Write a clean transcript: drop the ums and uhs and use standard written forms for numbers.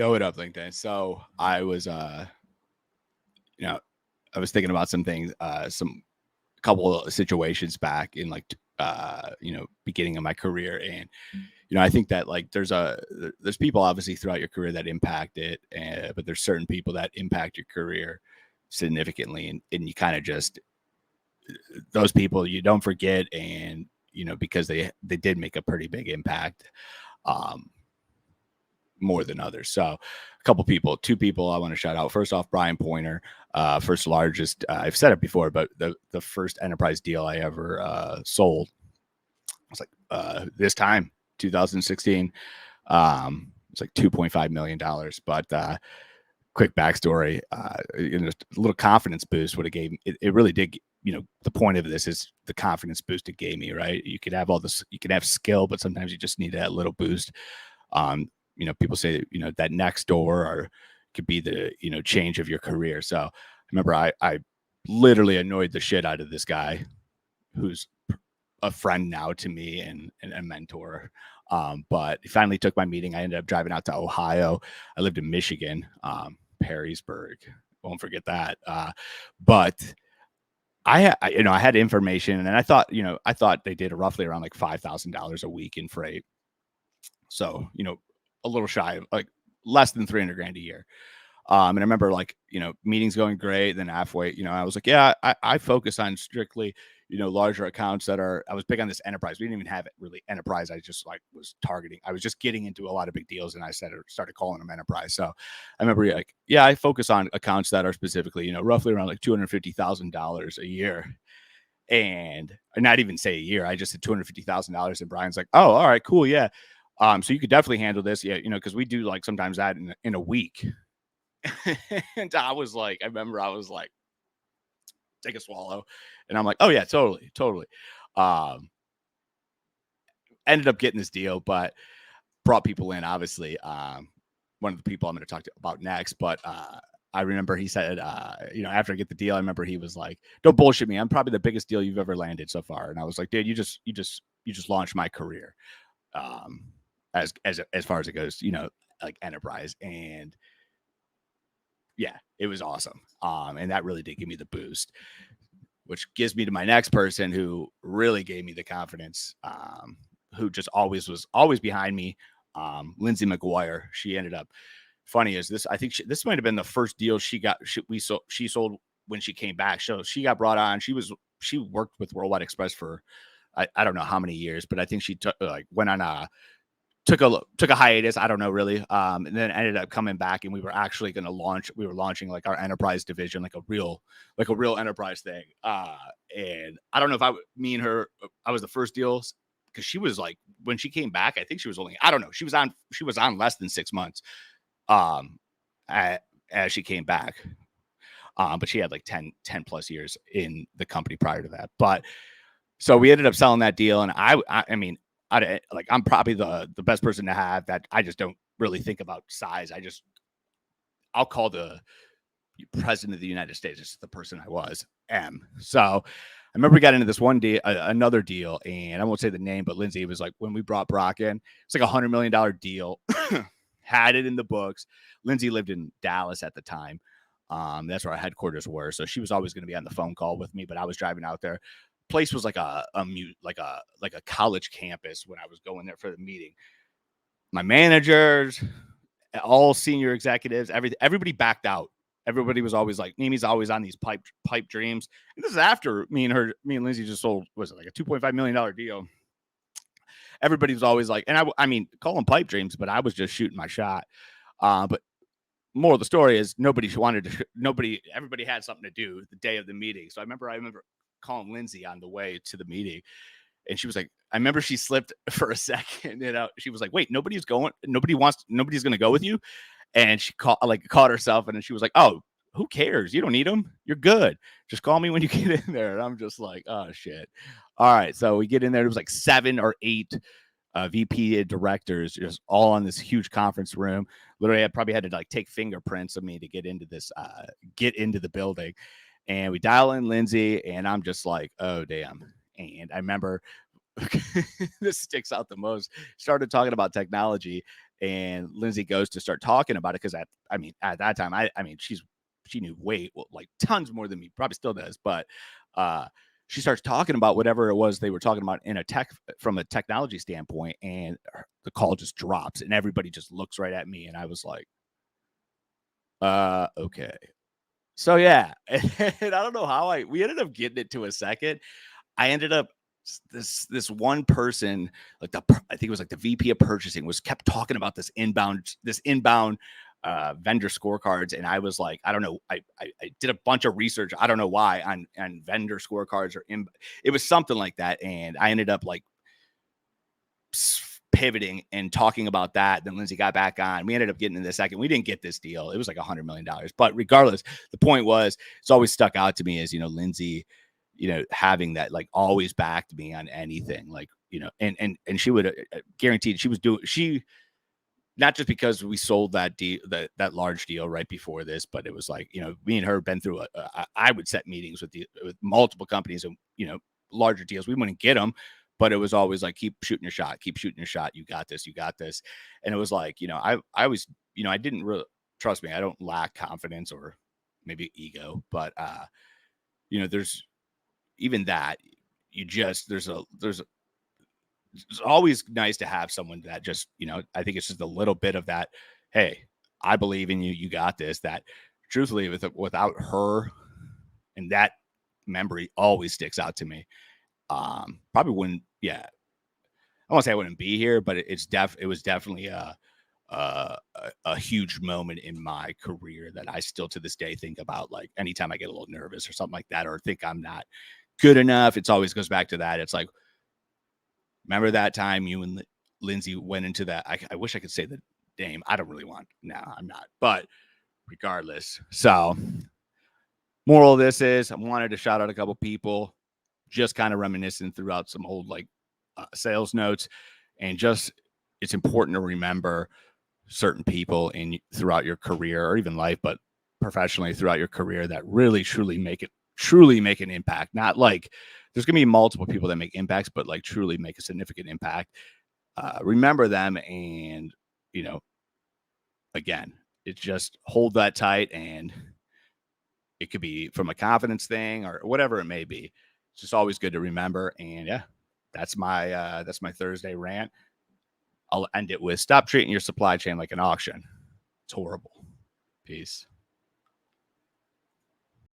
Yo, what up, LinkedIn? So I was, you know, I was thinking about some things, some couple of situations back in like, beginning of my career, and I think that like there's people obviously throughout your career that impact it, but there's certain people that impact your career significantly, and you kind of just those people you don't forget, and because they did make a pretty big impact. Um, More than others. So a couple people, two people I want to shout out. First off, Brian Pointer, first largest, I've said it before, but the first enterprise deal I ever sold was like this time, 2016. It's like $2.5 million. But quick backstory, a little confidence boost would have gave it really did. The point of this is the confidence boost it gave me, right? You could have all this, you could have skill, but sometimes you just need that little boost. People say, that next door or could be the, change of your career. So I remember I literally annoyed the shit out of this guy who's a friend now to me and a mentor. But he finally took my meeting. I ended up driving out to Ohio. I lived in Michigan, Perrysburg. Won't forget that. But I had information, and I thought they did roughly around like $5,000 a week in freight. So, a little shy of like less than 300 grand a year. And I remember like, meetings going great. Then halfway, I was like, yeah, I focus on strictly, larger accounts I was big on this enterprise. We didn't even have it really enterprise. I just like was targeting, I was just getting into a lot of big deals, and I started calling them enterprise. So I remember like, yeah, I focus on accounts that are specifically, roughly around like $250,000 a year. And not even say a year. I just said $250,000. And Brian's like, oh, all right, cool. Yeah. So you could definitely handle this. Yeah. Cause we do like sometimes that in a week. And I remember I was like, take a swallow. And I'm like, oh yeah, totally, totally. Um, Ended up getting this deal, but brought people in, obviously. One of the people I'm going to talk about next, but, I remember he said, after I get the deal, I remember he was like, don't bullshit me. I'm probably the biggest deal you've ever landed so far. And I was like, dude, you just launched my career. As far as it goes, like enterprise. And yeah, it was awesome. And that really did give me the boost, which gives me to my next person who really gave me the confidence, who just was always behind me. Lindsay McGuire. She ended up, funny is this, I think this might have been the first deal she sold when she came back. So she got brought on. She worked with Worldwide Express for, I don't know how many years, but I think she went on took a hiatus. I don't know really. And then ended up coming back, and we were actually going to we were launching like our enterprise division, like a real enterprise thing. And I don't know if me and her, I was the first deal, because she was like, when she came back, I think she was only, I don't know. She was on less than 6 months. As she came back. But she had like 10 plus years in the company prior to that. But so we ended up selling that deal. And I mean, I'm probably the best person to have that. I just don't really think about size. I'll call the president of the United States. It's the person I was. So I remember we got into this one deal, another deal, and I won't say the name, but Lindsay, was like, when we brought Brock in, it's like $100 million deal. Had it in the books. Lindsay lived in Dallas at the time. That's where our headquarters were. So she was always going to be on the phone call with me, but I was driving out there. Place was like a college campus when I was going there for the meeting. My managers, all senior executives, everybody backed out. Everybody was always like, Mimi's always on these pipe dreams. And this is after me and Lindsay just sold, was it like a $2.5 million deal? Everybody was always like, and I mean, call them pipe dreams, but I was just shooting my shot. But more of the story is everybody had something to do the day of the meeting. So I remember calling Lindsay on the way to the meeting, and she was like, I remember she slipped for a second, she was like, wait, nobody's going to go with you. And she caught herself, and then she was like, oh, who cares? You don't need them. You're good. Just call me when you get in there. And I'm just like, oh shit. All right. So we get in there. It was like 7 or 8 VP directors, just all on this huge conference room. Literally, I probably had to like take fingerprints of me to get into the building. And we dial in Lindsay, and I'm just like, oh damn. And I remember this sticks out the most. Started talking about technology, and Lindsay goes to start talking about it because I mean, at that time, I mean, she knew way well, like tons more than me, probably still does, but uh, she starts talking about whatever it was they were talking about in a tech from a technology standpoint, and the call just drops, and everybody just looks right at me, and I was like, okay. So yeah, and I don't know how we ended up getting it to a second. I ended up this one person, like I think it was like the VP of purchasing, was kept talking about this inbound vendor scorecards, and I was like, I don't know, I did a bunch of research, I don't know why, on vendor scorecards it was something like that, and I ended up like pivoting and talking about that. Then Lindsay got back on. We ended up getting in the second. We didn't get this deal. It was like $100 million. But regardless, the point was, it's always stuck out to me as, Lindsay, having that, like, always backed me on anything. Like, and she would guaranteed she not just because we sold that deal, that large deal right before this, but it was like, me and her been through I would set meetings with multiple companies and, larger deals. We wouldn't get them, but it was always like, keep shooting your shot, keep shooting your shot. You got this, you got this. And it was like, I always, I didn't really, trust me, I don't lack confidence or maybe ego, but, there's even that it's always nice to have someone that just, I think it's just a little bit of that. Hey, I believe in you. You got this. That truthfully, without her, and that memory always sticks out to me. Probably wouldn't. Yeah, I won't say I wouldn't be here, but it was definitely a huge moment in my career that I still to this day think about. Like anytime I get a little nervous or something like that, or think I'm not good enough, it's always goes back to that. It's like, remember that time you and Lindsay went into that? I wish I could say the name. I don't really want. No, I'm not. But regardless, so moral of this is I wanted to shout out a couple people, just kind of reminiscing throughout some old like sales notes, and just it's important to remember certain people in throughout your career or even life, but professionally throughout your career that really truly make an impact. Not like there's gonna be multiple people that make impacts, but like truly make a significant impact. Remember them, and you know, again, it's just hold that tight, and it could be from a confidence thing or whatever it may be. It's just always good to remember. And yeah, that's my Thursday rant. I'll end it with stop treating your supply chain like an auction. It's horrible. Peace.